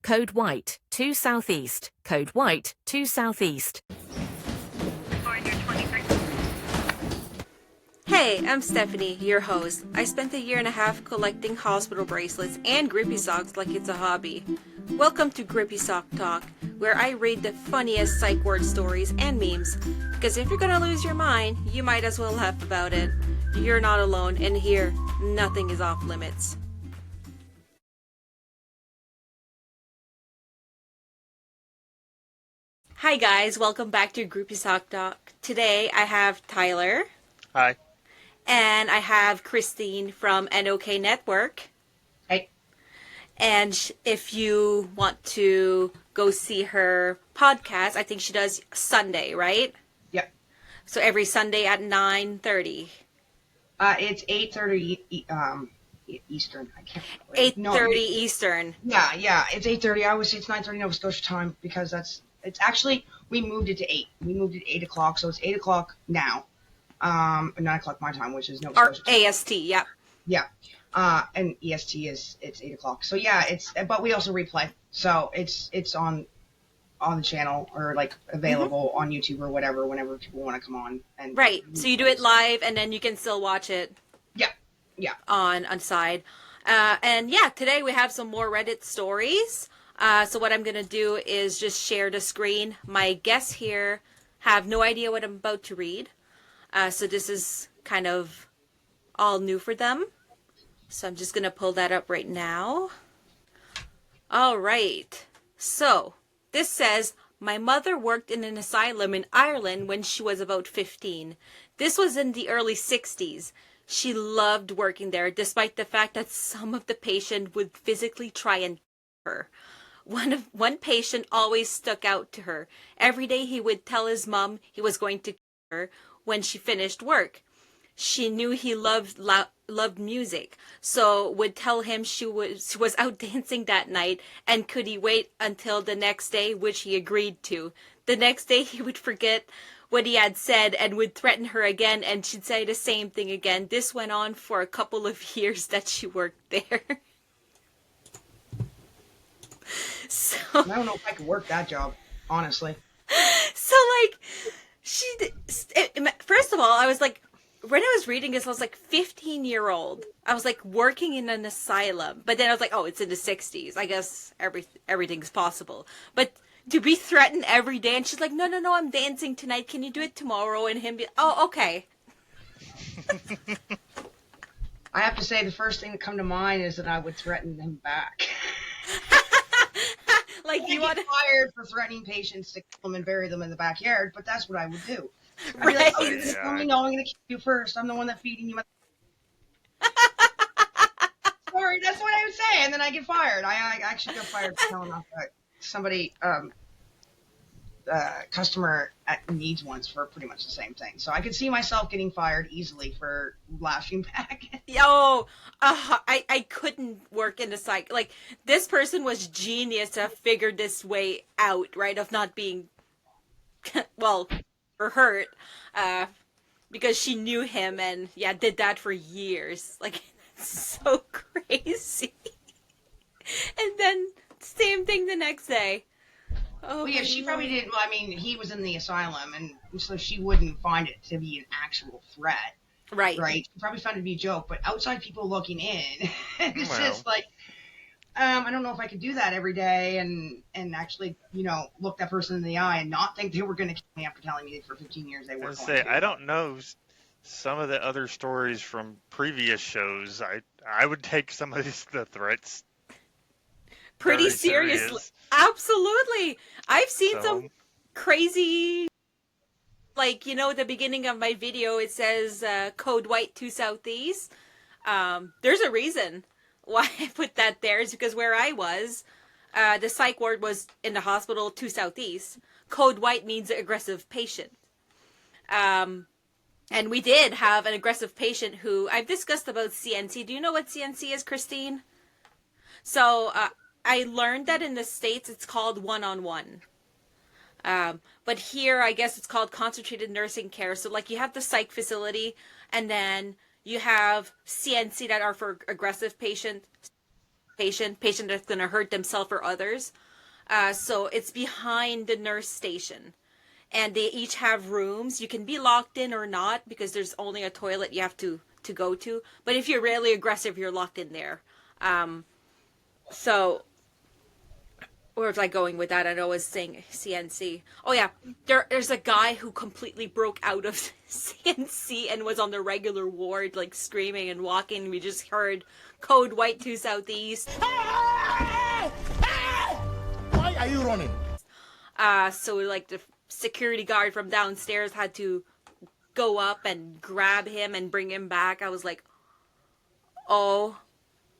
Code white, 2 southeast. Code white, 2 southeast. Hey, I'm Stephanie, your host. I spent a year and a half collecting hospital bracelets and Grippy Socks like it's a hobby. Welcome to Grippy Sock Talk, where I read the funniest psych word stories and memes. Because if you're gonna lose your mind, you might as well laugh about it. You're not alone, and here, nothing is off limits. Hi guys, welcome back to Grippy Sock Talk. Today I have Tyler. Hi. And I have Christine from NOK Network. Hey. And if you want to go see her podcast, I think she does Sunday, right? Yep. So every Sunday at 9:30. It's 8:30 Eastern. I can't remember. 8:30 Eastern. Yeah. It's 8:30. I always say it's 9:30 Nova Scotia time because it's actually, we moved it to 8. We moved it to 8 o'clock, so it's 8 o'clock now. 9 o'clock my time, which is Nova Scotia time. AST, yeah. Yeah. And EST it's 8 o'clock. So yeah, but we also replay. So it's on the channel or like available on YouTube or whatever whenever people want to come on. And right. So you do it live and then you can still watch it. Yeah. On side. And yeah, today we have some more Reddit stories. So what I'm going to do is just share the screen. My guests here have no idea what I'm about to read. So this is kind of all new for them. So I'm just going to pull that up right now. All right. So this says, my mother worked in an asylum in Ireland when she was about 15. This was in the early 60s. She loved working there, despite the fact that some of the patients would physically try and kill her. One patient always stuck out to her. Every day he would tell his mom he was going to kill her when she finished work. She knew he loved music, so would tell him she was out dancing that night, and could he wait until the next day, which he agreed to. The next day he would forget what he had said and would threaten her again, and she'd say the same thing again. This went on for a couple of years that she worked there. So I don't know if I could work that job, honestly. So like, first of all, I was like, when I was reading this, I was like 15-year-old. I was like working in an asylum, but then I was like, oh, it's in the 60s. I guess everything's possible. But to be threatened every day, and she's like, no, I'm dancing tonight. Can you do it tomorrow? And him be, oh, okay. I have to say the first thing that come to mind is that I would threaten him back. Like you want to get fired for threatening patients to kill them and bury them in the backyard, but that's what I would do. I'd right. be like, oh, you're gonna kill me? No, I'm gonna kill you first. I'm the one that's feeding you. Sorry, that's what I would say, and then I get fired. I actually got fired for telling off somebody, customer needs once for pretty much the same thing. So I could see myself getting fired easily for lashing back. I couldn't work in the psych. Like, this person was genius to have figured this way out, right? Of not being, well, or hurt, because she knew him and, yeah, did that for years. Like, it's so crazy. And then, same thing the next day. Oh, well, yeah, she probably didn't. Well, I mean, he was in the asylum, and so she wouldn't find it to be an actual threat. Right. She probably found it to be a joke, but outside people looking in, it's just like, I don't know if I could do that every day and actually, look that person in the eye and not think they were going to kill me after telling me for 15 years they were going to. I don't know some of the other stories from previous shows. I would take some of the threats pretty seriously. Absolutely. I've seen some crazy, like, at the beginning of my video, it says code white 2 southeast. There's a reason why I put that there. Is because where I was, the psych ward was in the hospital 2 southeast. Code white means aggressive patient. And we did have an aggressive patient who I've discussed about CNC. Do you know what CNC is, Christine? So, I learned that in the States it's called one-on-one. But here, I guess it's called concentrated nursing care. So, like, you have the psych facility, and then you have CNC that are for aggressive patients. patient that's going to hurt themselves or others. So it's behind the nurse station. And they each have rooms. You can be locked in or not because there's only a toilet you have to go to. But if you're really aggressive, you're locked in there. So, where was I going with that? I know I was saying CNC. Oh yeah, there's a guy who completely broke out of CNC and was on the regular ward, like screaming and walking. We just heard code white 2 Southeast. Why are you running? So like the security guard from downstairs had to go up and grab him and bring him back. I was like, oh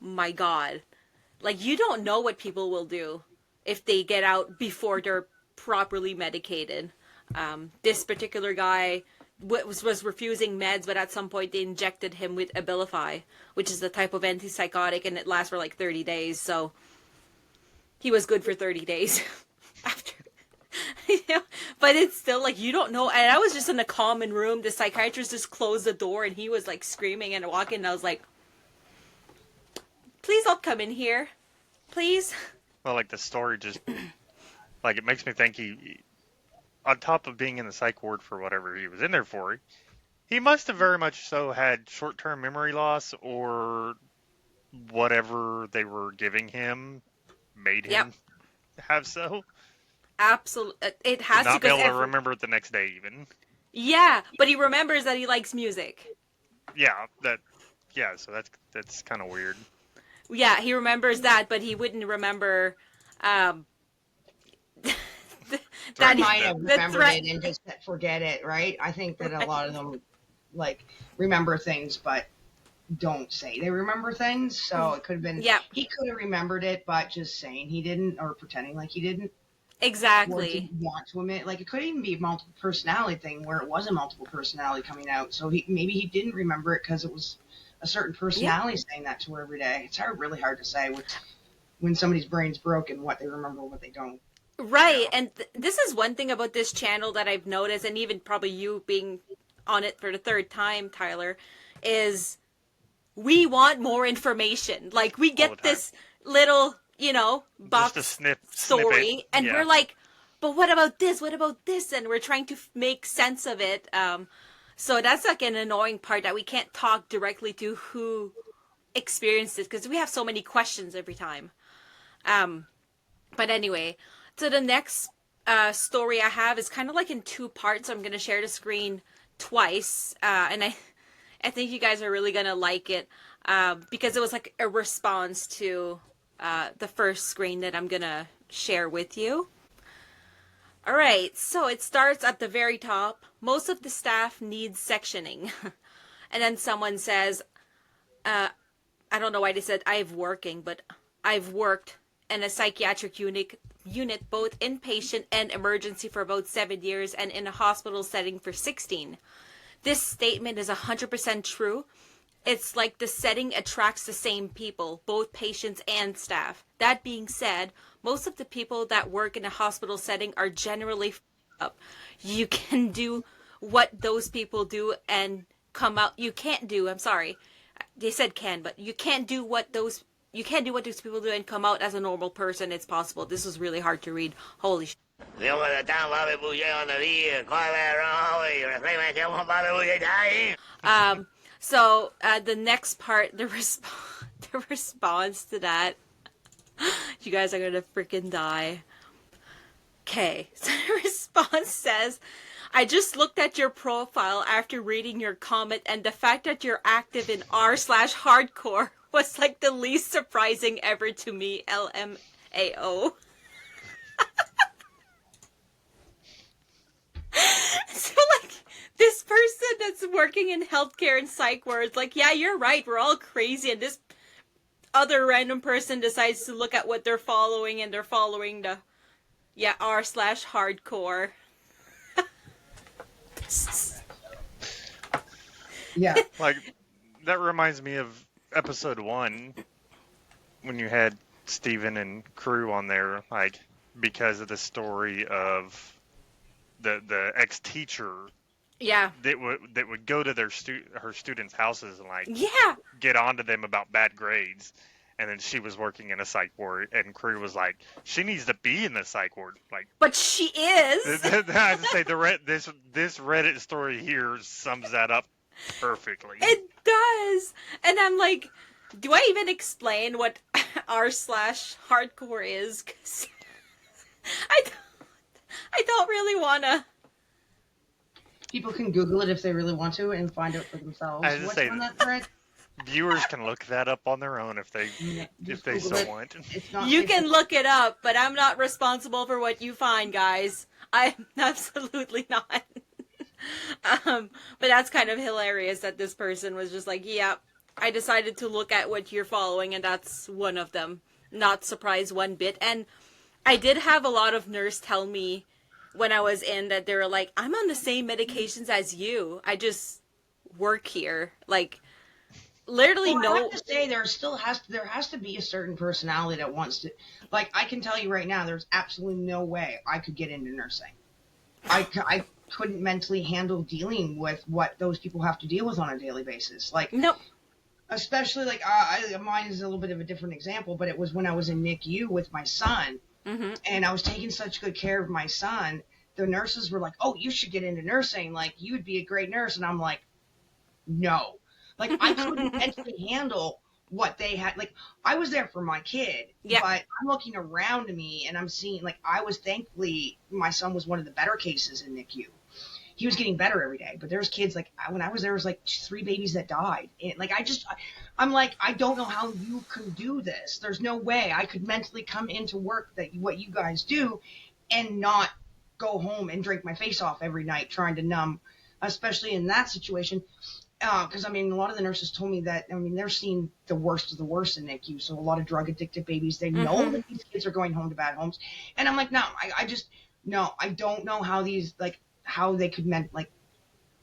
my God. Like, you don't know what people will do if they get out before they're properly medicated. This particular guy was refusing meds, but at some point they injected him with Abilify, which is a type of antipsychotic, and it lasts for like 30 days. So he was good for 30 days after. You know, but it's still like, you don't know. And I was just in a common room. The psychiatrist just closed the door and he was like screaming and walking. And I was like, please don't come in here. Please. Well, like the story just, like, it makes me think he, on top of being in the psych ward for whatever he was in there for, he must have very much so had short-term memory loss, or whatever they were giving him made him have so. Absolutely. It has not to be able to remember it the next day even. Yeah, but he remembers that he likes music. Yeah, so that's kind of weird. Yeah, he remembers that, but he wouldn't remember That might have remembered it and just forget it, right? I think that a lot of them like remember things but don't say they remember things. So it could have been he could have remembered it but just saying he didn't, or pretending like he didn't. Exactly. Want to admit, like, it could even be a multiple personality thing where it was a multiple personality coming out. So maybe he didn't remember it because it was a certain personality saying that to her every day. It's really hard to say when somebody's brain's broken what they remember and what they don't. Right, and this is one thing about this channel that I've noticed, and even probably you being on it for the third time, Tyler, is we want more information. Like, we get this little, box just a story, snippet. and we're like, but what about this? What about this? And we're trying to make sense of it. So that's like an annoying part, that we can't talk directly to who experienced this because we have so many questions every time. But anyway, so the next story I have is kind of like in 2 parts. I'm going to share the screen twice. And I think you guys are really going to like it because it was like a response to the first screen that I'm going to share with you. All right, so it starts at the very top. Most of the staff needs sectioning. And then someone says, I don't know why they said I've worked in a psychiatric unit, both inpatient and emergency, for about 7 years, and in a hospital setting for 16. This statement is 100% true. It's like the setting attracts the same people, both patients and staff. That being said, most of the people that work in a hospital setting are generally up. You can do what those people do and come out. You can't do, I'm sorry. They said can, but you can't do what those people do and come out as a normal person. It's possible. This was really hard to read. Holy shit. So the next part, the response to that, you guys are gonna freaking die. Okay, so the response says, I just looked at your profile after reading your comment, and the fact that you're active in r/hardcore was like the least surprising ever to me, LMAO. So, like, this person that's working in healthcare and psych wards, like, yeah, you're right, we're all crazy, and this other random person decides to look at what they're following, and they're following the, r/hardcore. Yeah. Like, that reminds me of episode 1 when you had Steven and crew on there, like, because of the story of the ex-teacher that would go to her students' houses and, like, get onto them about bad grades. And then she was working in a psych ward, and crew was like, she needs to be in the psych ward. Like, But she is. I have to say, this Reddit story here sums that up perfectly. It does. And I'm like, do I even explain what r/hardcore is? 'Cause I don't really want to. People can Google it if they really want to and find out for themselves. I was just What's saying, on that thread? viewers can look that up on their own if they Just so Google it. want. It's not You safe can to- look it up, but I'm not responsible for what you find, guys. I'm absolutely not. But that's kind of hilarious that this person was just like, yeah, I decided to look at what you're following, and that's one of them. Not surprised one bit. And I did have a lot of nurse tell me when I was in that they were like, I'm on the same medications as you. I just work here. Like, literally Well, I no. have to say there has to be a certain personality that wants to. Like, I can tell you right now, there's absolutely no way I could get into nursing. I couldn't mentally handle dealing with what those people have to deal with on a daily basis. Like, Nope. especially like mine is a little bit of a different example, but it was when I was in NICU with my son, and I was taking such good care of my son. The nurses were like, "Oh, you should get into nursing. Like, you would be a great nurse." And I'm like, "No." Like, I couldn't mentally handle what they had. Like, I was there for my kid, Yeah. but I'm looking around me and I'm seeing, like, thankfully, my son was one of the better cases in NICU. He was getting better every day, but there's kids, like, when I was there was like 3 babies that died. And, like, I'm like, I don't know how you can do this. There's no way I could mentally come into work what you guys do and not go home and drink my face off every night trying to numb, especially in that situation. Because, I mean, a lot of the nurses told me that, I mean, they're seeing the worst of the worst in NICU. So a lot of drug addicted babies, they know that these kids are going home to bad homes. And I'm like, no, I don't know how how they could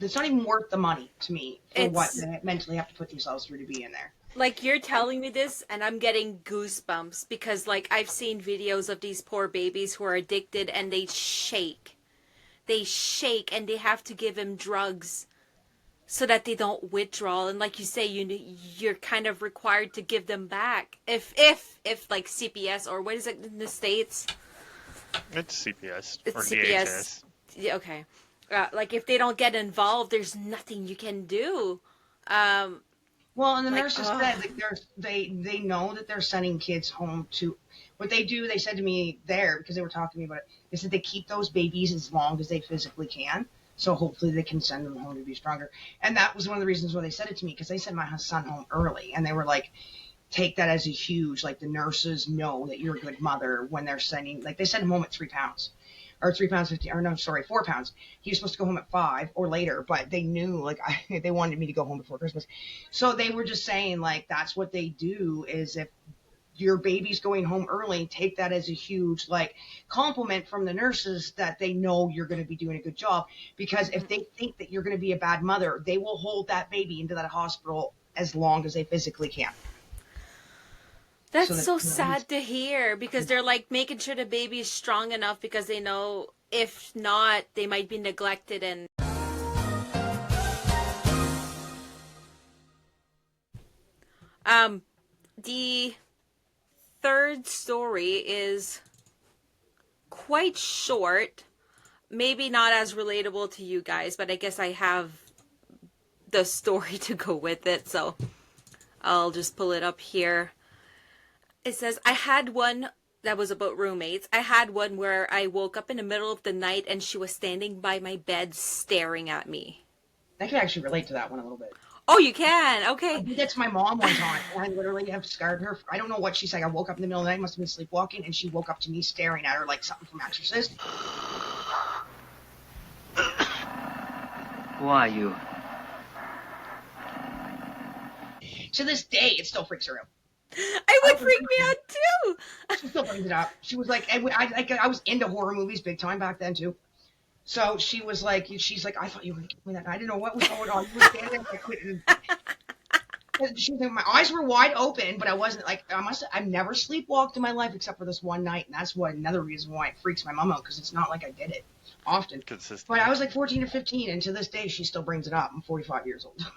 it's not even worth the money to me for what they mentally have to put themselves through to be in there. Like, you're telling me this, and I'm getting goosebumps because, like, I've seen videos of these poor babies who are addicted, and they shake. They shake, and they have to give them drugs so that they don't withdraw. And like you say, you're kind of required to give them back. If like CPS, or what is it in the States? It's CPS It's or CPS. DHS. Yeah, okay. Like, if they don't get involved, there's nothing you can do. Well, and the Like, nurses said like they know that they're sending kids home to what they do. They said to me there, because they were talking to me about it, they said they keep those babies as long as they physically can. So hopefully they can send them home to be stronger. And that was one of the reasons why they said it to me, because they sent my son home early, and they were like, take that as a huge, like, the nurses know that you're a good mother when they're sending, like, they sent him home at 3 pounds. Or 3 pounds 50, or no, sorry, 4 pounds. He was supposed to go home at 5 or later, but they knew, like, they wanted me to go home before Christmas. So they were just saying, like, that's what they do, is if your baby's going home early, take that as a huge, like, compliment from the nurses that they know you're going to be doing a good job. Because if they think that you're going to be a bad mother, they will hold that baby into that hospital as long as they physically can. That's so sad to hear, because they're like making sure the baby is strong enough, because they know if not, they might be neglected. And the third story is quite short, maybe not as relatable to you guys, but I guess I have the story to go with it, so I'll just pull it up here. It says, I had one that was about roommates. I had one where I woke up in the middle of the night and she was standing by my bed staring at me. I can actually relate to that one a little bit. Oh, you can? Okay. I did that to my mom one time, and I literally have scarred her. I don't know what she said. I woke up in the middle of the night, must have been sleepwalking, and she woke up to me staring at her like something from Exorcist. Who are you? To this day, it still freaks her out. It would freak me out too. She still brings it up. She was like, I was into horror movies big time back then too. So she's like, I thought you were going to kill me that night. I didn't know what was going on. You were standing there, I couldn't. She was like, my eyes were wide open, but I wasn't like, I've never sleepwalked in my life except for this one night. And that's another reason why it freaks my mom out, because it's not like I did it often. Consistent. But I was like 14 or 15, and to this day, she still brings it up. I'm 45 years old.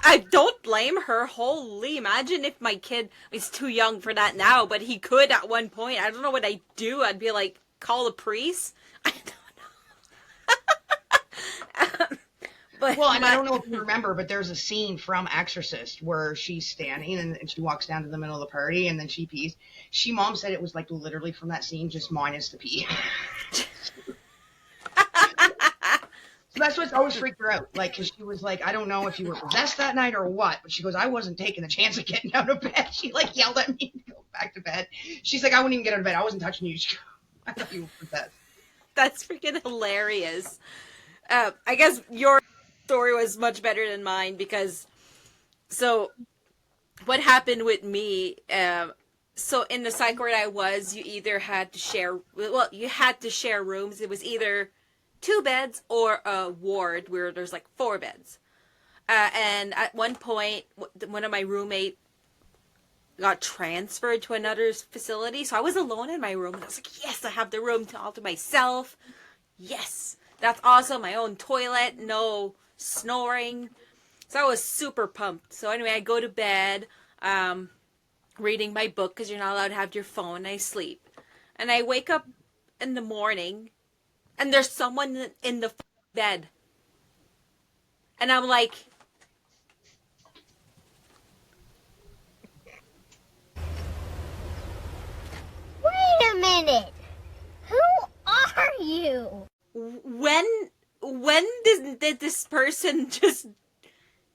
I don't blame her. Holy, imagine if my kid is too young for that now, but he could at one point. I don't know what I'd do. I'd be like, call the priest. I don't know. But well, and I don't know if you remember, but there's a scene from Exorcist where she's standing and she walks down to the middle of the party and then she pees. Mom said it was like literally from that scene, just minus the pee. So that's what's always freaked her out. Like, cause she was like, I don't know if you were possessed that night or what, but she goes, I wasn't taking the chance of getting out of bed. She like yelled at me to go back to bed. She's like, I wouldn't even get out of bed. I wasn't touching you. She goes, I thought you were possessed. That's freaking hilarious. I guess your story was much better than mine because, so what happened with me, so in the psych ward I was, you either had to share, you had to share rooms. It was either 2 beds or a ward where there's like 4 beds. And at one point, one of my roommates got transferred to another facility. So I was alone in my room and I was like, yes, I have the room all to myself. Yes, that's awesome. My own toilet, no snoring. So I was super pumped. So anyway, I go to bed, reading my book because you're not allowed to have your phone. And I sleep. And I wake up in the morning and there's someone in the bed. And I'm like, wait a minute. Who are you? when did this person just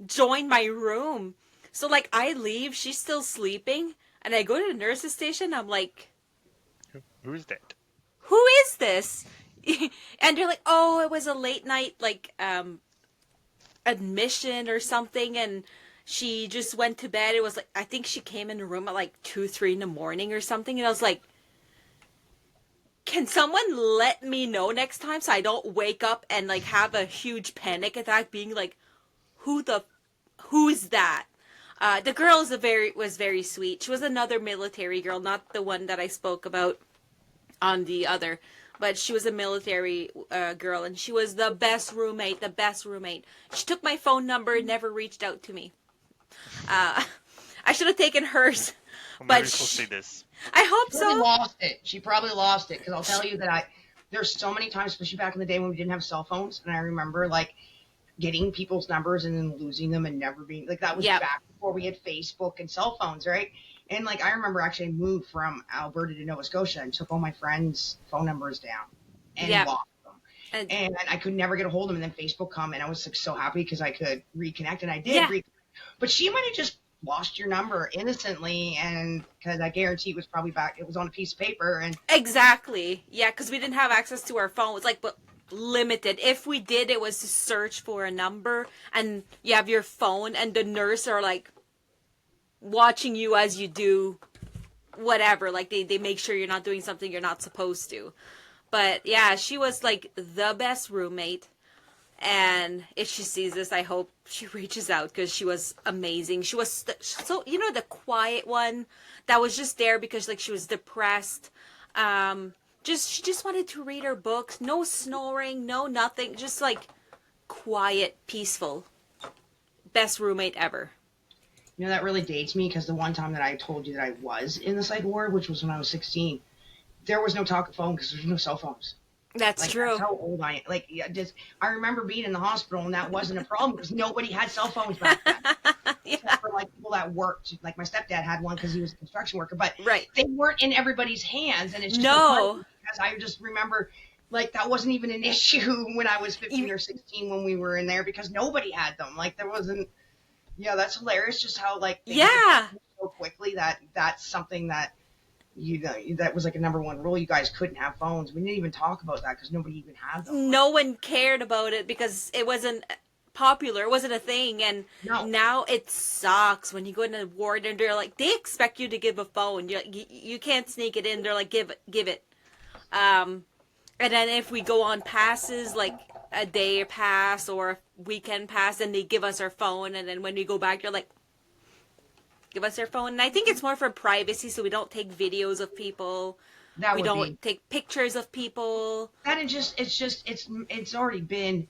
join my room? So like I leave, she's still sleeping, and I go to the nurse's station. I'm like, Who's that? who is this? And they're like, oh, it was a late night like admission or something, and she just went to bed. It was like, I think she came in the room at like 2-3 in the morning or something, and I was like, can someone let me know next time so I don't wake up and like have a huge panic attack being like, who's that? The girl was very sweet. She was another military girl, not the one that I spoke about on the other, but she was a military girl, and she was the best roommate. She took my phone number, never reached out to me. I should have taken hers, Well, but maybe we'll see this. I hope She probably lost it because I'll tell you that there's so many times, especially back in the day when we didn't have cell phones, and I remember like getting people's numbers and then losing them and never being like that was back before we had Facebook and cell phones, right? And like I remember actually I moved from Alberta to Nova Scotia and took all my friends' phone numbers down and lost them, and I could never get a hold of them. And then Facebook come, and I was like, so happy because I could reconnect, and I did. Yeah. But she might have just lost your number innocently, and because I guarantee it was probably back, it was on a piece of paper, and exactly, yeah, because we didn't have access to our phone. It was like, but limited. If we did, it was to search for a number, and you have your phone, and the nurse are like watching you as you do whatever. Like they make sure you're not doing something you're not supposed to. But yeah, she was like the best roommate. And if she sees this, I hope she reaches out because she was amazing. She was so, the quiet one that was just there because like she was depressed. She just wanted to read her books. No snoring, no nothing. Just like quiet, peaceful. Best roommate ever. That really dates me because the one time that I told you that I was in the psych ward, which was when I was 16, there was no talk phone because there's no cell phones. That's true. That's how old I am. Like, I remember being in the hospital and that wasn't a problem because nobody had cell phones back then. Except for like people that worked. Like my stepdad had one because he was a construction worker, but they weren't in everybody's hands. And it's just because I just remember like that wasn't even an issue when I was 15 or 16 when we were in there because nobody had them. Like there wasn't. Yeah, that's hilarious. Just how like so quickly that's something that. That was like a number one rule. You guys couldn't have phones. We didn't even talk about that because nobody even had them. No one cared about it because it wasn't popular. It wasn't a thing. And now it sucks when you go in a ward and they're like, they expect you to give a phone. You can't sneak it in. They're like, give it. And then if we go on passes, like a day pass or a weekend pass, then they give us our phone. And then when we go back, they're like, give us their phone. And I think it's more for privacy, so we don't take videos of people. We don't take pictures of people. That it's already been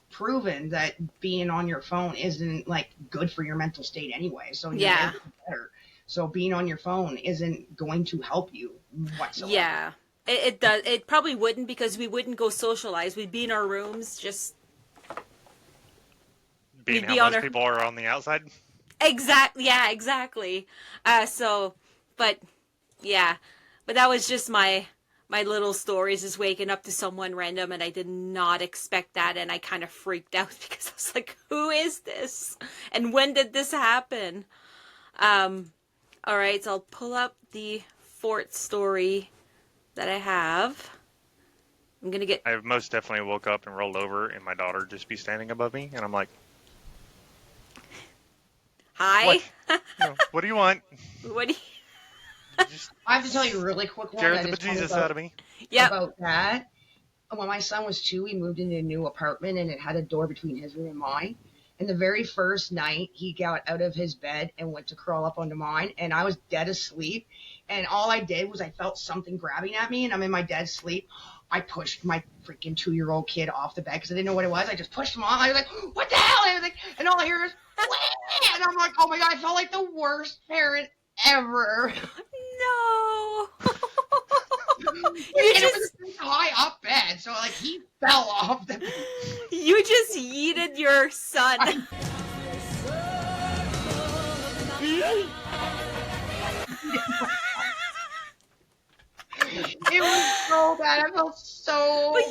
proven that being on your phone isn't like good for your mental state anyway. So you're Yeah. never better. So being on your phone isn't going to help you whatsoever. Yeah. It does. It probably wouldn't, because we wouldn't go socialize. We'd be in our rooms, just Being we'd how be on most our- people are on the outside. exactly. Yeah, exactly. But yeah, but that was just my little stories, is waking up to someone random, and I did not expect that, and I kind of freaked out because I was like, who is this? And when did this happen? All right, so I'll pull up the fort story that I have. I'm gonna get. I most definitely woke up and rolled over, and my daughter just be standing above me, and I'm like, Hi. What? What do you want? What do you? Just I have to tell you a really quick one. scare that the is funny bejesus out of me. Yep. about that. When my son was 2, we moved into a new apartment, and it had a door between his room and mine. And the very first night, he got out of his bed and went to crawl up onto mine, and I was dead asleep. And all I did was I felt something grabbing at me, and I'm in my dead sleep. I pushed my freaking 2-year-old kid off the bed because I didn't know what it was. I just pushed him off. I was like, what the hell? And, and all I hear is, wah! And I'm like, oh my God, I felt like the worst parent ever. No. You just was a high up bed, so like he fell off the bed. You just yeeted your son. It was so bad. I felt so. But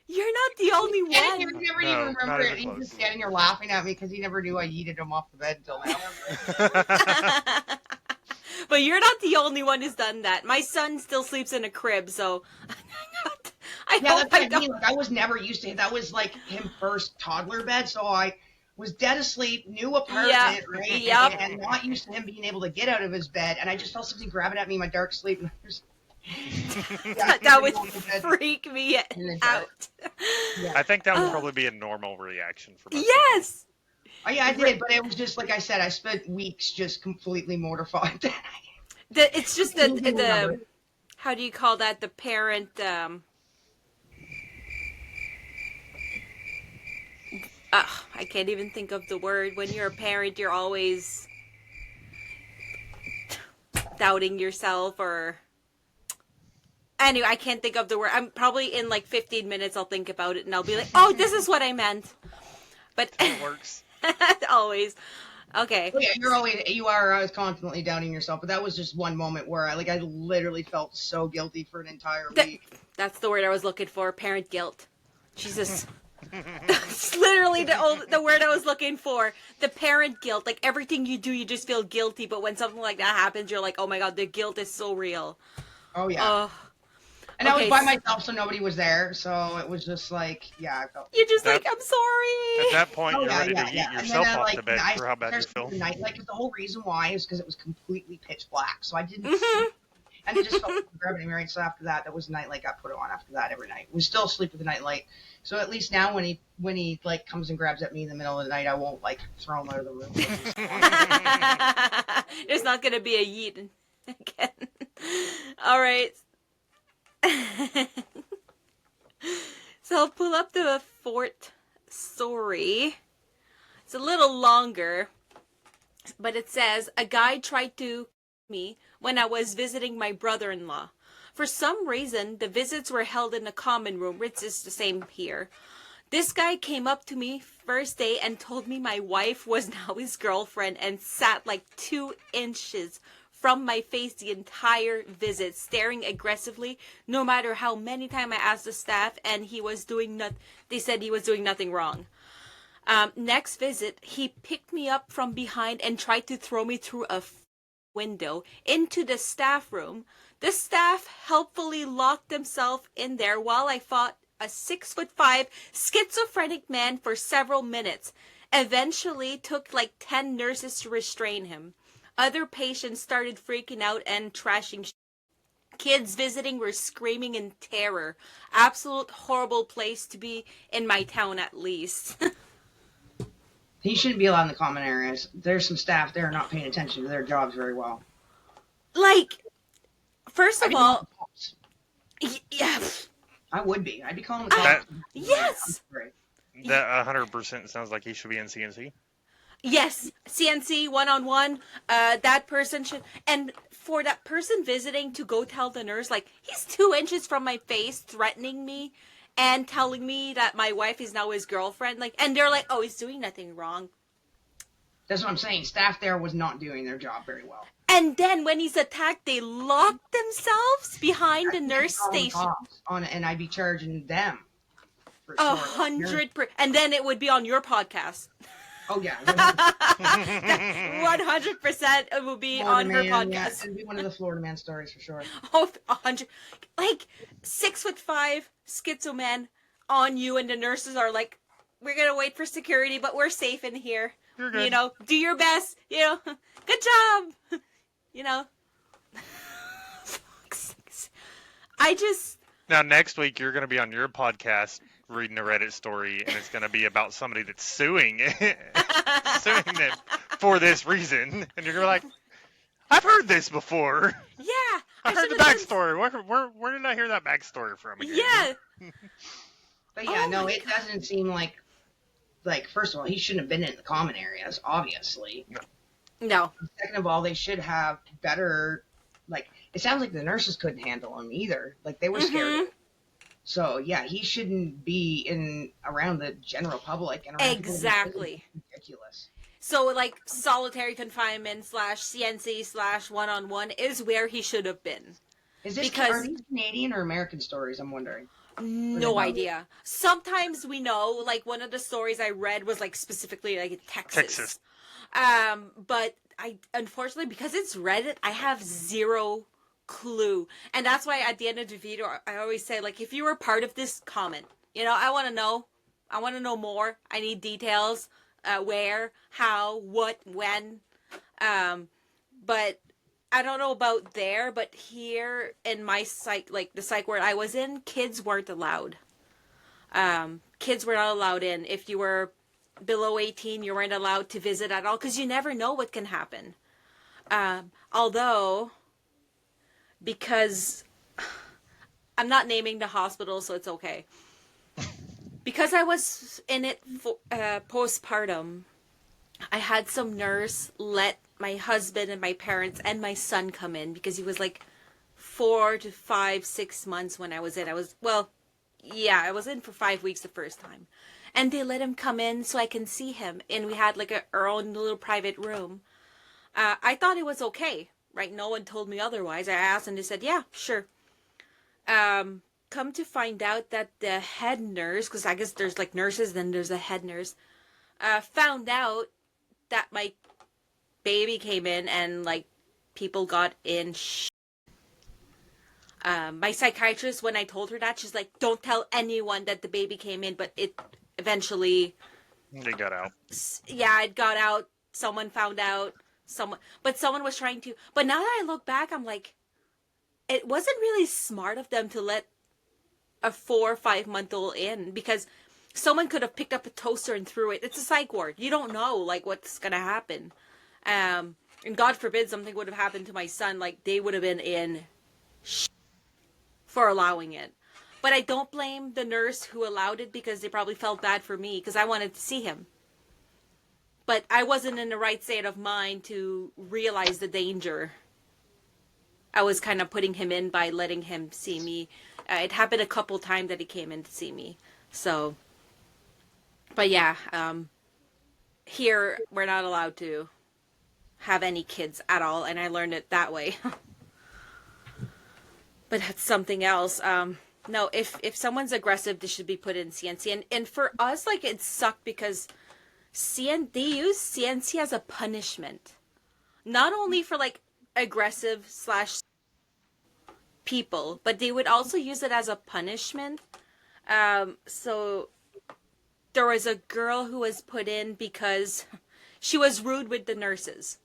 you're not the only And one. you never No, even not remember even it. He's close. just standing there laughing at me because he never knew I yeeted him off the bed until now. But you're not the only one who's done that. My son still sleeps in a crib, so I Yeah, hope that's I what I don't. mean. Like, I was never used to it. That was like him first toddler bed, so I was dead asleep, new apartment, Yeah, right? yep. And not used to him being able to get out of his bed, and I just felt something grabbing at me in my dark sleep. And I was, That would in the bed. freak me In the out. Yeah. I think that would probably be a normal reaction for most Yes. Oh yeah, I did, but it was just like I said. I spent weeks just completely mortified. It's just You remember. the how do you call that? The parent. I can't even think of the word. When you're a parent, you're always doubting yourself, or anyway, I can't think of the word. I'm probably in like 15 minutes. I'll think about it and I'll be like, oh, this is what I meant. But people. It works. always. Okay. Oh, yeah, you are. I was constantly doubting yourself, but that was just one moment where I literally felt so guilty for an entire week. That's the word I was looking for. Parent guilt. Jesus. It's literally the word I was looking for. The parent guilt. Like everything you do, you just feel guilty. But when something like that happens, you're like, oh my God, the guilt is so real. Oh yeah. And I was by myself, so nobody was there. So it was just like, yeah, I felt. You're just That- like, I'm sorry. At that point, Oh, you're yeah, ready yeah, to yeah. eat And yourself then, off the bed I for how bad you feel. the night, like, the whole reason why is because it was completely pitch black, so I didn't Mhm. see. And it just felt like grabbing me, right? So after that was nightlight got put on after that every night. We still sleep with the nightlight. So at least now when he like comes and grabs at me in the middle of the night, I won't like throw him out of the room. There's not going to be a yeet again. All right. So I'll pull up the fort story. It's a little longer, but it says, a guy tried to me when I was visiting my brother-in-law. For some reason, the visits were held in a common room, which is the same here. This guy came up to me first day and told me my wife was now his girlfriend and sat like 2 inches from my face the entire visit, staring aggressively, no matter how many times I asked the staff, and they said he was doing nothing wrong. Next visit, he picked me up from behind and tried to throw me through a window into the staff room. The staff helpfully locked themselves in there while I fought a 6'5" schizophrenic man for several minutes. Eventually took like 10 nurses to restrain him. Other patients started freaking out and trashing. Kids visiting were screaming in terror. Absolute horrible place to be in my town, at least. He shouldn't be allowed in the common areas. There's some staff there not paying attention to their jobs very well. Like, first I'd of be all, calling the cops. yeah, I would be. I'd be calling the cops. yes. That 100% sounds like he should be in CNC. Yes, CNC, one-on-one. That person should... And for that person visiting to go tell the nurse, like, he's 2 inches from my face threatening me and telling me that my wife is now his girlfriend. Like, and they're like, oh, he's doing nothing wrong. That's what I'm saying. Staff there was not doing their job very well. And then when he's attacked, they lock themselves behind the nurse station. And I'd be charging them. 100%. And then it would be on your podcast. Oh, yeah. 100% it will be on her podcast. Yeah, it'll be one of the Florida Man stories for sure. Oh, 100. Like, 6'5" schizo man on you, and the nurses are like, we're going to wait for security, but we're safe in here. You're good. You know, do your best. You know, good job. You know. Now, next week, you're going to be on your podcast reading a Reddit story, and it's going to be about somebody that's suing them for this reason. And you're like, I've heard this before. Yeah. I heard the backstory. Where did I hear that backstory from again? Yeah. But yeah, no, it doesn't seem like, first of all, he shouldn't have been in the common areas, obviously. No. Second of all, they should have better, it sounds like the nurses couldn't handle him either. Like, they were scared of him. So, yeah, he shouldn't be around the general public. And exactly. Ridiculous. So, like, solitary confinement / CNC / one-on-one is where he should have been. Are these Canadian or American stories, I'm wondering? No idea. Sometimes we know, like, one of the stories I read was, like, specifically, like, in Texas. But unfortunately, because it's Reddit, I have zero clue. And that's why at the end of the video, I always say, like, if you were part of this, comment. You know, I want to know. I want to know more. I need details. Where, how, what, when. But I don't know about there, but here in my psych, like the psych ward I was in, kids weren't allowed. Kids were not allowed in. If you were below 18, you weren't allowed to visit at all, because you never know what can happen. Although, because I'm not naming the hospital, so it's okay. Because I was in it postpartum, I had some nurse let my husband and my parents and my son come in, because he was like 4 to 5, 6 months when I was in. I was in for 5 weeks the first time. And they let him come in so I can see him. And we had like our own little private room. I thought it was okay, right? No one told me otherwise. I asked and they said, yeah, sure. Come to find out that the head nurse, because I guess there's like nurses, then there's a head nurse, found out that my baby came in and like people got in. My psychiatrist, when I told her that, she's like, don't tell anyone that the baby came in, but it eventually... They got out. Yeah, it got out. Someone found out. Someone was trying to... But now that I look back, I'm like, it wasn't really smart of them to let a 4 or 5 month old in, because someone could have picked up a toaster and threw it. It's a psych ward. You don't know like what's gonna happen. And God forbid something would have happened to my son. Like, they would have been in for allowing it. But I don't blame the nurse who allowed it, because they probably felt bad for me, because I wanted to see him. But I wasn't in the right state of mind to realize the danger. I was kind of putting him in by letting him see me. It happened a couple times that he came in to see me. So, but yeah, here we're not allowed to have any kids at all, and I learned it that way. But that's something else. No, if someone's aggressive, they should be put in CNC. And for us, like, it sucked because they use CNC as a punishment. Not only for, like, aggressive / people, but they would also use it as a punishment. So there was a girl who was put in because she was rude with the nurses.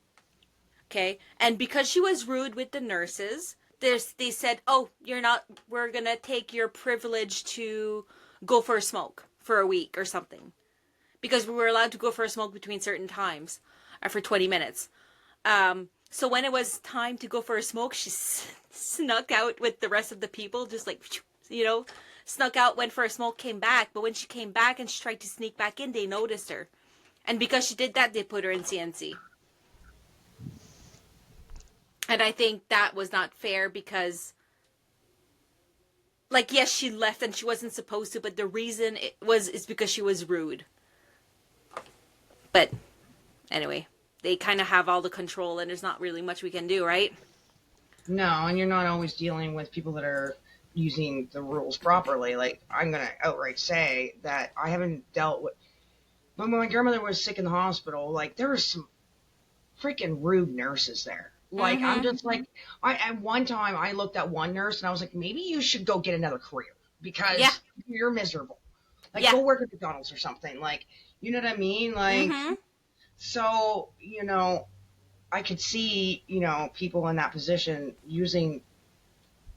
Okay? And because she was rude with the nurses, they said, oh, we're gonna take your privilege to go for a smoke for a week or something. Because we were allowed to go for a smoke between certain times, for 20 minutes. So when it was time to go for a smoke, she snuck out with the rest of the people, just like, you know, snuck out, went for a smoke, came back. But when she came back and she tried to sneak back in, they noticed her. And because she did that, they put her in CNC. And I think that was not fair because, like, yes, she left and she wasn't supposed to, but the reason is because she was rude. But anyway, they kind of have all the control and there's not really much we can do, right? No, and you're not always dealing with people that are using the rules properly. Like, I'm going to outright say that I haven't dealt with... When my grandmother was sick in the hospital, like, there was some freaking rude nurses there. Like, I'm just like, at one time I looked at one nurse and I was like, maybe you should go get another career because you're miserable. Like, go work at McDonald's or something. Like, you know what I mean? Like, so, you know, I could see, you know, people in that position using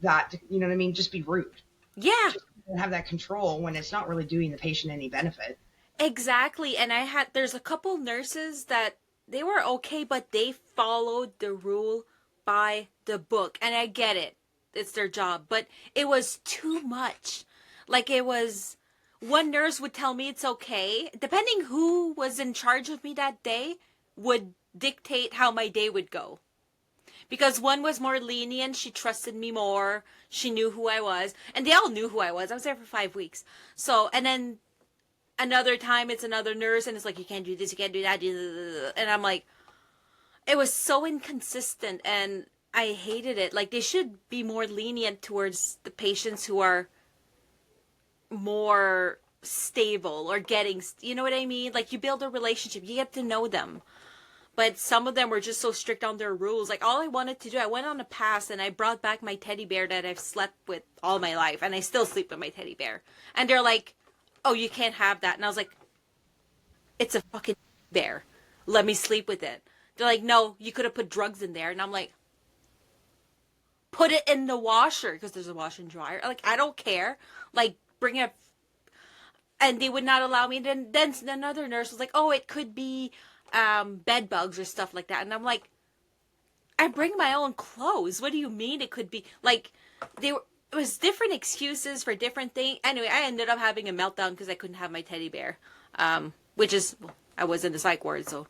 that, to, you know what I mean? Just be rude. Yeah. Just have that control when it's not really doing the patient any benefit. Exactly. And there's a couple nurses that they were okay, but they followed the rule by the book. And I get it. It's their job. But it was too much. Like, it was... One nurse would tell me it's okay. Depending who was in charge of me that day would dictate how my day would go. Because one was more lenient. She trusted me more. She knew who I was. And they all knew who I was. I was there for 5 weeks. So, and then... Another time, it's another nurse, and it's like, you can't do this, you can't do that. And I'm like, it was so inconsistent, and I hated it. Like, they should be more lenient towards the patients who are more stable or getting, you know what I mean? Like, you build a relationship, you get to know them. But some of them were just so strict on their rules. Like, all I wanted to do, I went on a pass, and I brought back my teddy bear that I've slept with all my life, and I still sleep with my teddy bear. And they're like, oh, you can't have that. And I was like, it's a fucking bear. Let me sleep with it. They're like, no, you could have put drugs in there. And I'm like, put it in the washer. Because there's a washer and dryer. Like, I don't care. Like, bring it. And they would not allow me. Then another nurse was like, oh, it could be bed bugs or stuff like that. And I'm like, I bring my own clothes. What do you mean it could be? Like, it was different excuses for different things. Anyway, I ended up having a meltdown because I couldn't have my teddy bear. Which is, I was in the psych ward, so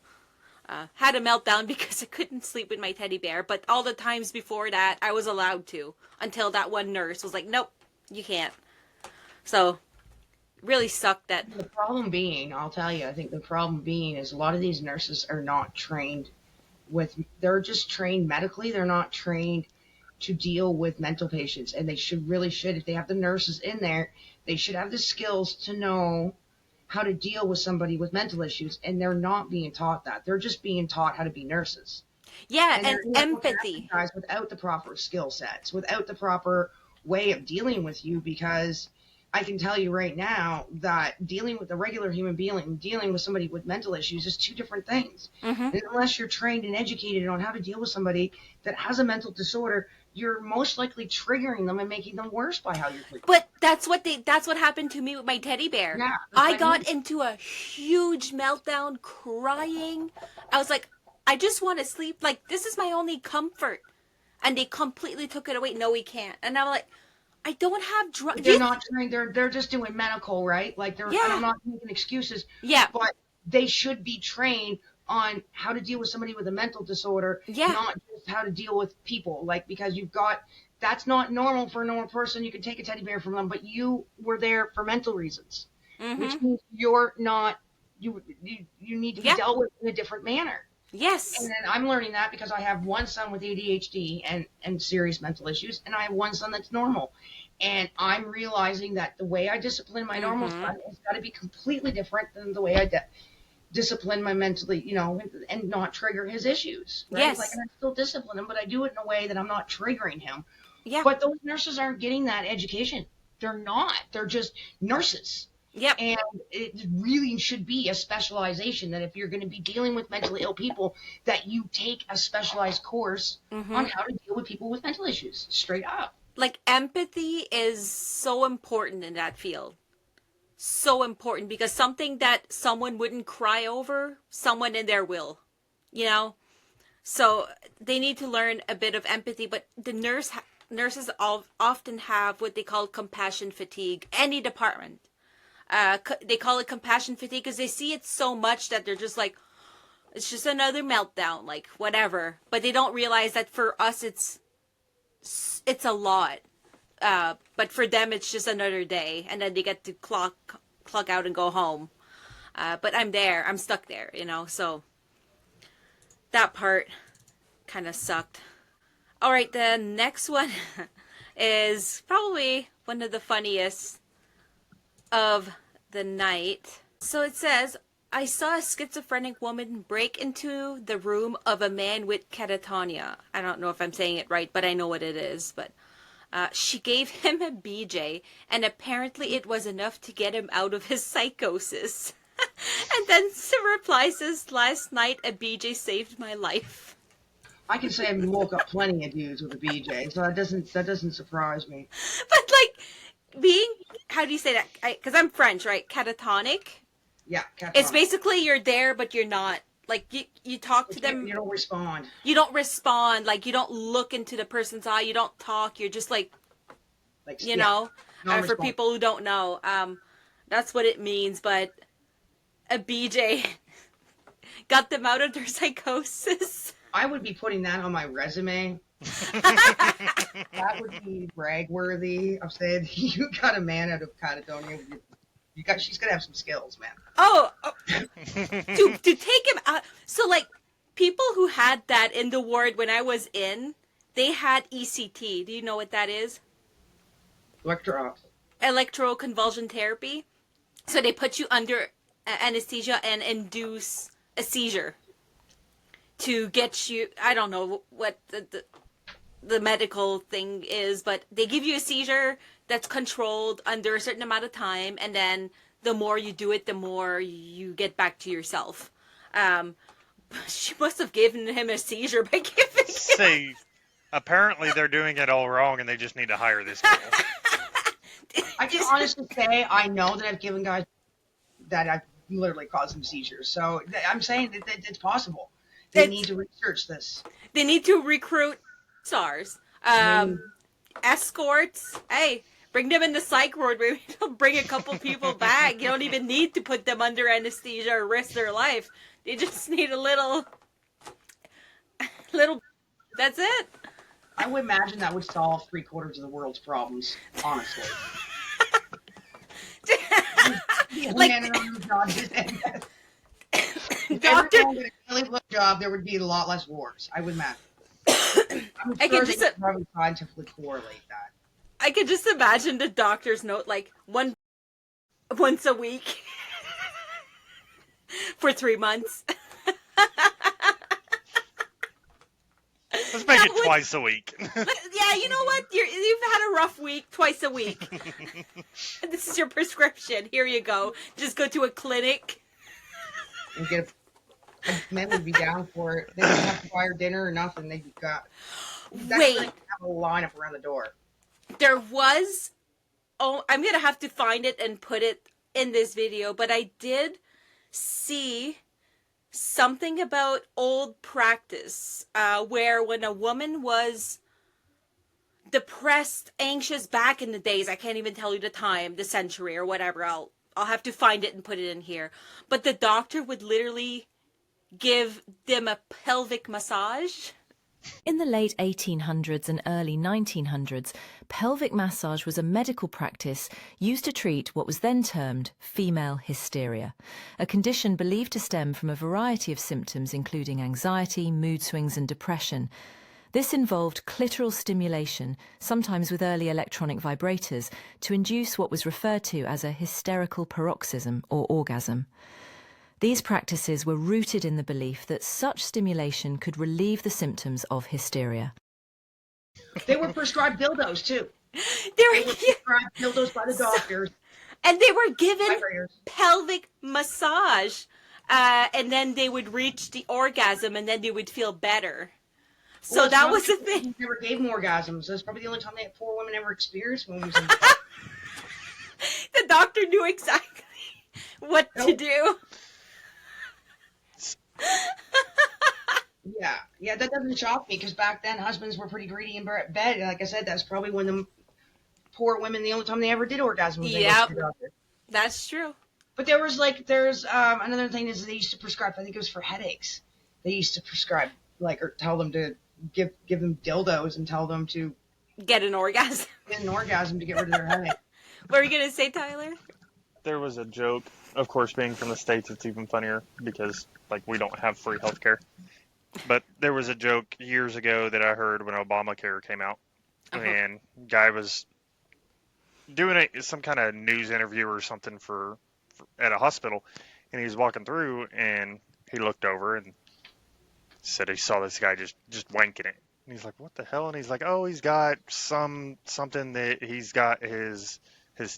had a meltdown because I couldn't sleep with my teddy bear. But all the times before that, I was allowed to. Until that one nurse was like, nope, you can't. So, really sucked that. The problem being, I'll tell you, I think the problem being is a lot of these nurses are not trained they're just trained medically. They're not trained to deal with mental patients, and they should, if they have the nurses in there, they should have the skills to know how to deal with somebody with mental issues, and they're not being taught that. They're just being taught how to be nurses. Yeah, and empathy. Guys, without the proper skill sets, without the proper way of dealing with you, because I can tell you right now that dealing with a regular human being and dealing with somebody with mental issues is two different things. And unless you're trained and educated on how to deal with somebody that has a mental disorder, you're most likely triggering them and making them worse by how you're treating them. But that's what happened to me with my teddy bear. Yeah, I got into a huge meltdown crying. I was like, I just want to sleep. Like, this is my only comfort. And they completely took it away. No, we can't. And I'm like, I don't have drugs. They're not trained. They're just doing medical, right? Like, I'm not making excuses. Yeah. But they should be trained on how to deal with somebody with a mental disorder, not just how to deal with people. Like, because that's not normal for a normal person. You can take a teddy bear from them, but you were there for mental reasons, which means you're not, you need to be dealt with in a different manner. Yes. And then I'm learning that because I have one son with ADHD and serious mental issues, and I have one son that's normal. And I'm realizing that the way I discipline my normal son has got to be completely different than the way I discipline my mentally, and not trigger his issues. Right? Yes. Like, and I still discipline him, but I do it in a way that I'm not triggering him. Yeah. But those nurses aren't getting that education. They're not. They're just nurses. Yep. And it really should be a specialization that if you're going to be dealing with mentally ill people, that you take a specialized course on how to deal with people with mental issues, straight up. Like, empathy is so important in that field. So important, because something that someone wouldn't cry over, someone in there will, So they need to learn a bit of empathy, but the nurse nurses often have what they call compassion fatigue. Any department, they call it compassion fatigue because they see it so much that they're just like, it's just another meltdown, like whatever. But they don't realize that for us, it's a lot. But for them, it's just another day, and then they get to clock out and go home. But I'm stuck there, so that part kind of sucked. All right, the next one is probably one of the funniest of the night. So it says, I saw a schizophrenic woman break into the room of a man with catatonia. I don't know if I'm saying it right, but I know what it is. But she gave him a BJ, and apparently it was enough to get him out of his psychosis. And then some reply says, last night a BJ saved my life. I can say I woke up plenty of dudes with a BJ, so that doesn't surprise me. But like being, how do you say that? Because I'm French, right? Catatonic. Yeah, catatonic. It's basically you're there, but you're not. Like you talk to them. You don't respond. You don't respond. Like you don't look into the person's eye. You don't talk. You're just like you know. For people who don't know, that's what it means. But a BJ got them out of their psychosis. I would be putting that on my resume. That would be brag worthy. I'm saying you got a man out of Catatonia. She's gonna have some skills, man. Oh. to take him out. So like people who had that in the ward when I was in, they had ECT. Do you know what that is? Electroconvulsion therapy. So they put you under anesthesia and induce a seizure to get you, I don't know what the medical thing is, but they give you a seizure that's controlled under a certain amount of time, and then the more you do it, the more you get back to yourself. She must have given him a seizure by giving him... See, apparently they're doing it all wrong, and they just need to hire this girl. I can honestly say I know that I've given guys that I've literally caused them seizures. So I'm saying that it's possible. They need to research this. They need to recruit SARS. Escorts. Hey, bring them in the psych ward. Maybe they'll bring a couple people back. You don't even need to put them under anesthesia or risk their life. They just need a little. That's it. I would imagine that would solve 3/4 of the world's problems, honestly. Doctor, did a really good job, there would be a lot less wars. I would imagine. I'm sure they could probably scientifically correlate that. I could just imagine the doctor's note, like once a week for 3 months. Let's make it twice a week. Yeah, you know what? You've had a rough week, twice a week. This is your prescription. Here you go. Just go to a clinic. And get men would be down for it. They didn't have to buy her dinner or nothing. They got. Wait. Have a lineup around the door. There was. Oh, I'm gonna have to find it and put it in this video. But I did see something about old practice, where when a woman was depressed, anxious back in the days, I can't even tell you the time, the century or whatever. I'll have to find it and put it in here. But the doctor would literally give them a pelvic massage. In the late 1800s and early 1900s, pelvic massage was a medical practice used to treat what was then termed female hysteria, a condition believed to stem from a variety of symptoms including anxiety, mood swings and depression. This involved clitoral stimulation, sometimes with early electronic vibrators, to induce what was referred to as a hysterical paroxysm or orgasm. These practices were rooted in the belief that such stimulation could relieve the symptoms of hysteria. They were prescribed dildos, too. They were prescribed dildos by the doctors. And they were given pelvic massage. And then they would reach the orgasm, and then they would feel better. So that was the thing. Never gave them orgasms. That's probably the only time they had 4 women ever experienced one. The doctor knew exactly what to do. Yeah, that doesn't shock me because back then husbands were pretty greedy in bed. And like I said, that's probably when the poor women, the only time they ever did orgasm was they go to the doctor. That's true. But there's another thing is they used to prescribe, I think it was for headaches. They used to prescribe, like, or tell them to give them dildos and tell them to get an orgasm to get rid of their headache. What were you going to say, Tyler? There was a joke, of course, being from the States, it's even funnier because, like, we don't have free healthcare. But there was a joke years ago that I heard when Obamacare came out. And guy was doing some kind of news interview or something at a hospital. And he was walking through and he looked over and said he saw this guy just wanking it. And he's like, what the hell? And he's like, oh, he's got something that he's got his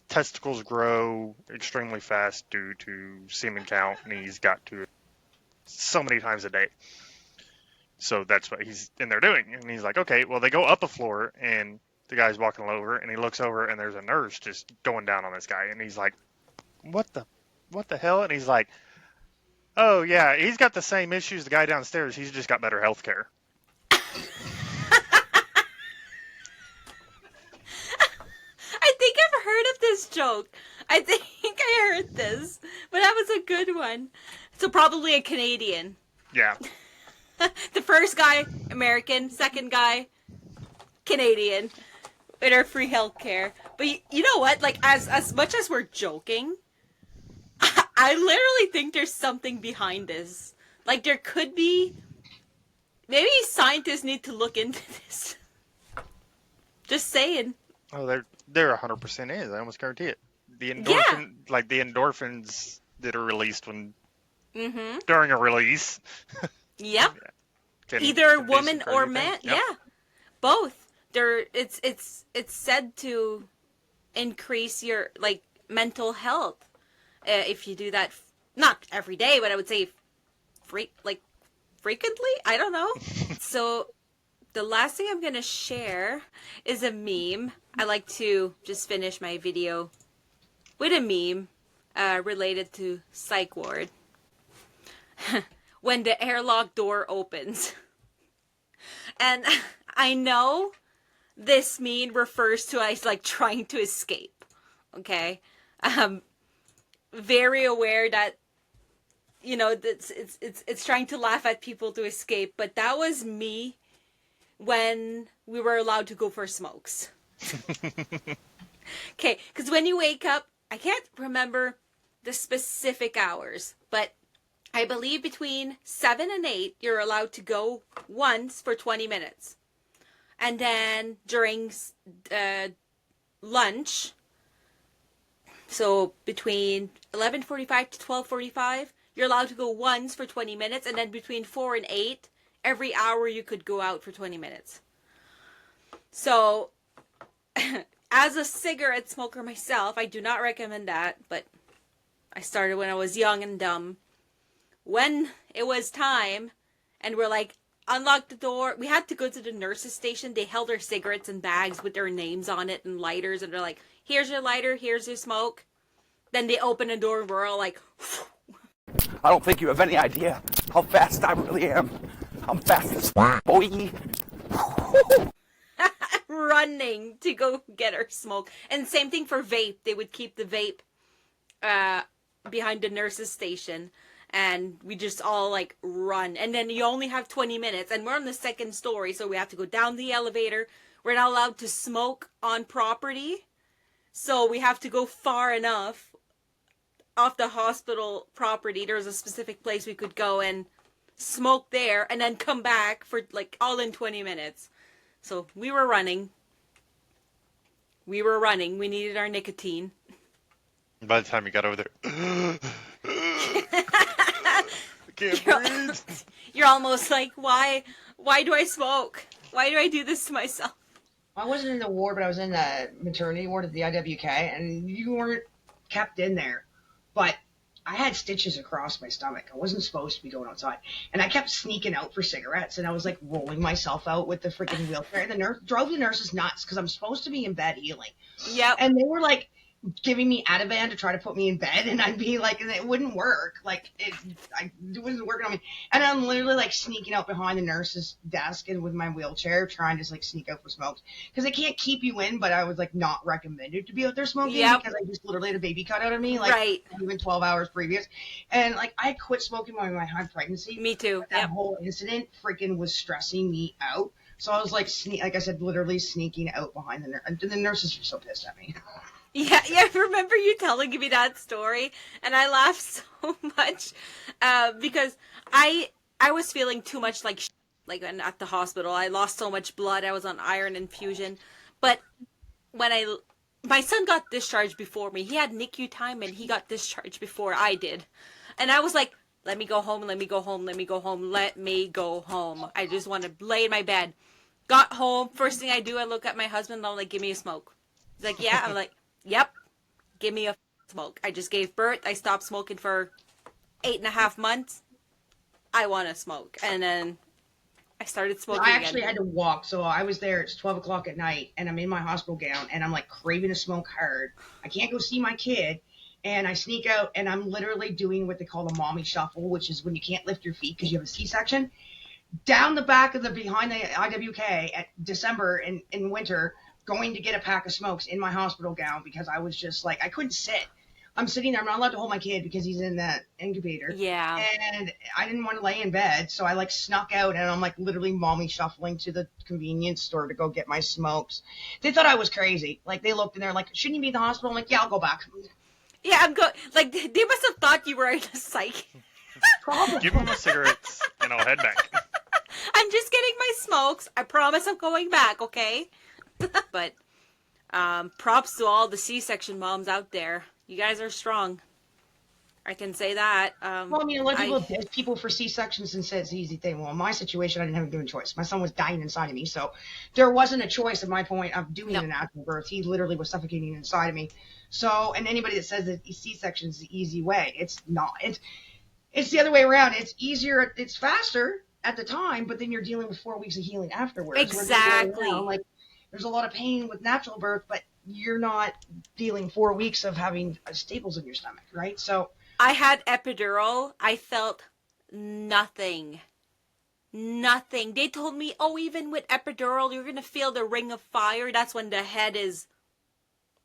testicles grow extremely fast due to semen count, and he's got to so many times a day. So that's what he's in there doing. And he's like, okay, well, they go up a floor, and the guy's walking over, and he looks over, and there's a nurse just going down on this guy. And he's like, what the hell? And he's like, oh, yeah, he's got the same issues the guy downstairs. He's just got better health care. I think I've heard of this joke. I think I heard this, but that was a good one. So probably a Canadian. Yeah. The first guy, American. Second guy, Canadian. With our free healthcare. But you know what? Like, as much as we're joking, I literally think there's something behind this. Like, there could be... Maybe scientists need to look into this. Just saying. Oh, there 100% is. I almost guarantee it. The endorphins that are released when during a release. Yep. can Either be woman some or crazy man. things. Yep. Yeah. Both. It's said to increase your mental health if you do that. Not every day, but I would say frequently. I don't know. So the last thing I'm going to share is a meme. I like to just finish my video with a meme related to Psych ward. When the airlock door opens. And I know this meme refers to us trying to escape. Okay? Very aware that it's trying to laugh at people to escape, but that was me when we were allowed to go for smokes. Okay, because when you wake up, I can't remember the specific hours, but I believe between 7 and 8, you're allowed to go once for 20 minutes. And then during lunch, so between 11:45 to 12:45, you're allowed to go once for 20 minutes. And then between 4 and 8, every hour you could go out for 20 minutes. So, as a cigarette smoker myself, I do not recommend that. But I started when I was young and dumb. When it was time, and we're like, unlock the door. We had to go to the nurse's station. They held our cigarettes in bags with their names on it and lighters. And they're like, here's your lighter, here's your smoke. Then they open the door and we're all like... I don't think you have any idea how fast I really am. I'm fast as boy. Running to go get our smoke. And same thing for vape. They would keep the vape behind the nurse's station. And we just all run. And then you only have 20 minutes. And we're on the second story, so we have to go down the elevator. We're not allowed to smoke on property. So we have to go far enough off the hospital property. There's a specific place we could go and smoke there. And then come back for all in 20 minutes. So we were running. We needed our nicotine. By the time you got over there... Can't breathe. You're almost like, why do I smoke? Why do I do this to myself? I wasn't in the ward, but I was in the maternity ward at the IWK, and you weren't kept in there. But I had stitches across my stomach. I wasn't supposed to be going outside. And I kept sneaking out for cigarettes, and I was rolling myself out with the freaking wheelchair. And the nurse drove the nurses nuts because I'm supposed to be in bed healing. Yep. And they were like, giving me Ativan to try to put me in bed, and I'd be like, and it wouldn't work. Like it wasn't working on me. And I'm literally like sneaking out behind the nurse's desk and with my wheelchair, trying to like sneak out for smokes because they can't keep you in. But I was like not recommended to be out there smoking because I just literally had a baby cut out of me, like even 12 hours previous. And like I quit smoking by my high pregnancy. Me too. That whole incident freaking was stressing me out. So I was like, like I said, literally sneaking out behind the nurse. And the nurses were so pissed at me. Yeah, I remember you telling me that story, and I laughed so much because I was feeling too much like at the hospital. I lost so much blood. I was on iron infusion, but when my son got discharged before me, he had NICU time, and he got discharged before I did, and I was like, let me go home, let me go home, let me go home, let me go home. I just want to lay in my bed. Got home, first thing I do, I look at my husband, and I'm like, give me a smoke. He's like, yeah. I'm like, yep, give me a smoke. I just gave birth. I stopped smoking for 8.5 months. I want to smoke. And then I started smoking I actually had to walk. So I was there. It's 12 o'clock at night, and I'm in my hospital gown, and I'm like craving to smoke hard. I can't go see my kid. And I sneak out, and I'm literally doing what they call the mommy shuffle, which is when you can't lift your feet because you have a C-section. Down the back of behind the IWK at December in winter, going to get a pack of smokes in my hospital gown because I was just like, I couldn't sit. I'm sitting there. I'm not allowed to hold my kid because he's in that incubator. Yeah. And I didn't want to lay in bed. So I like snuck out, and I'm like literally mommy shuffling to the convenience store to go get my smokes. They thought I was crazy. Like they looked and they're like, shouldn't you be in the hospital? I'm like, yeah, I'll go back. Yeah, I'm going. Like they must have thought you were in a psych. Give him the cigarettes and I'll head back. I'm just getting my smokes. I promise I'm going back, okay? But props to all the C-section moms out there. You guys are strong. I can say that. Well, I mean, a lot of people diss people for C-sections and say it's an easy thing. Well, in my situation, I didn't have a given choice. My son was dying inside of me, so there wasn't a choice at my point of doing a natural birth. He literally was suffocating inside of me. So, and anybody that says that C-section is the easy way, it's not. It's the other way around. It's easier. It's faster at the time, but then you're dealing with 4 weeks of healing afterwards. Exactly. Like, there's a lot of pain with natural birth, but you're not dealing 4 weeks of having staples in your stomach, right? So I had epidural. I felt nothing. Nothing. They told me, oh, even with epidural, you're going to feel the ring of fire. That's when the head is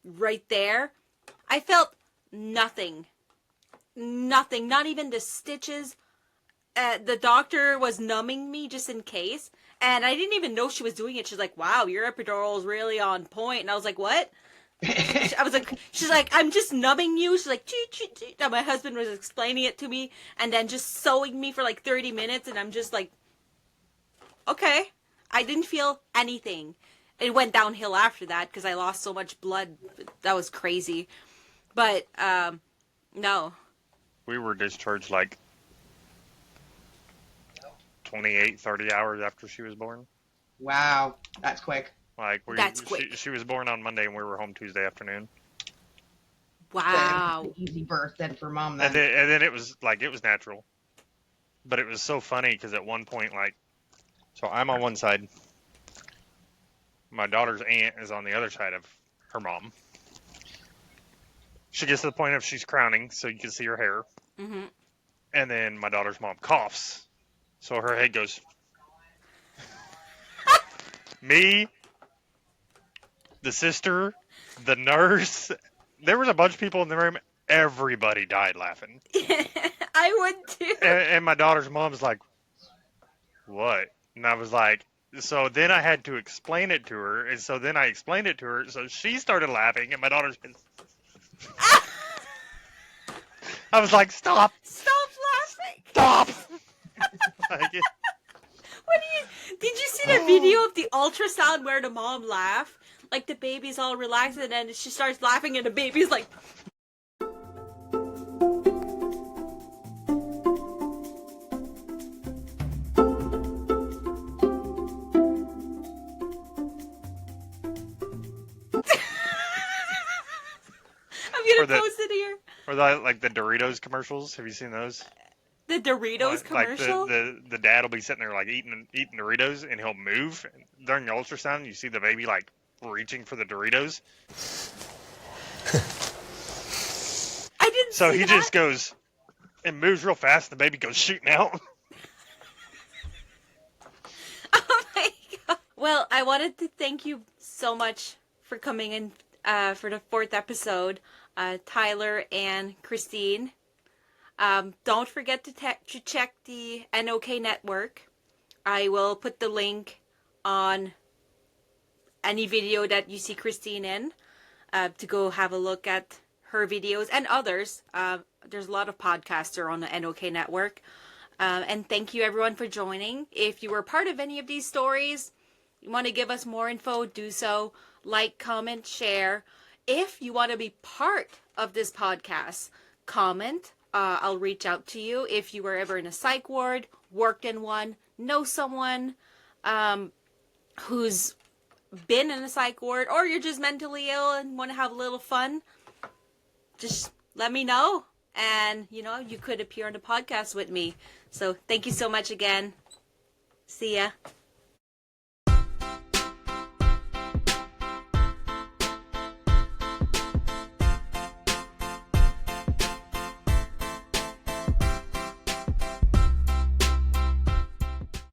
right there. I felt nothing. Nothing. Not even the stitches. The doctor was numbing me just in case. And I didn't even know she was doing it. She's like, wow, your epidural is really on point. And I was like, what? I was like, she's like, I'm just numbing you. She's like, choo, choo, choo. And my husband was explaining it to me and then just sewing me for like 30 minutes. And I'm just like, okay. I didn't feel anything. It went downhill after that because I lost so much blood. That was crazy. But, no. We were discharged like 28, 30 hours after she was born. wow, that's quick. Like That's quick. She was born on Monday and we were home Tuesday afternoon. Wow. Easy birth then for mom. Then. And then it was natural, but it was so funny because at one point, like, so I'm on one side, my daughter's aunt is on the other side of her mom. She gets to the point of she's crowning, so you can see her hair. Mm-hmm. And then my daughter's mom coughs, so her head goes. Me, the sister, the nurse. There was a bunch of people in the room. Everybody died laughing. I would too. And my daughter's mom's like, what? And I was like, so then I had to explain it to her. And so then I explained it to her. So she started laughing. And my daughter's been... I was like, stop. Stop laughing. Stop. Like, Did you see the video of the ultrasound where the mom laughed? Like the baby's all relaxed and then she starts laughing and the baby's like... I'm gonna post it here. Or like the Doritos commercials. Have you seen those? The Doritos commercial? Like the dad will be sitting there like eating Doritos and he'll move. During the ultrasound, you see the baby like reaching for the Doritos. So See he that? just goes and moves real fast. And the baby goes shooting out. Oh my god. Well, I wanted to thank you so much for coming in for the 4th episode, Tyler and Christine. Don't forget to check the NOK network. I will put the link on any video that you see Christine in to go have a look at her videos and others. There's a lot of podcaster on the NOK network. And thank you everyone for joining. If you were part of any of these stories, you want to give us more info, do so. Like, comment, share. If you want to be part of this podcast, comment. I'll reach out to you. If you were ever in a psych ward, worked in one, know someone who's been in a psych ward, or you're just mentally ill and want to have a little fun, just let me know. And, you could appear on the podcast with me. So thank you so much again. See ya.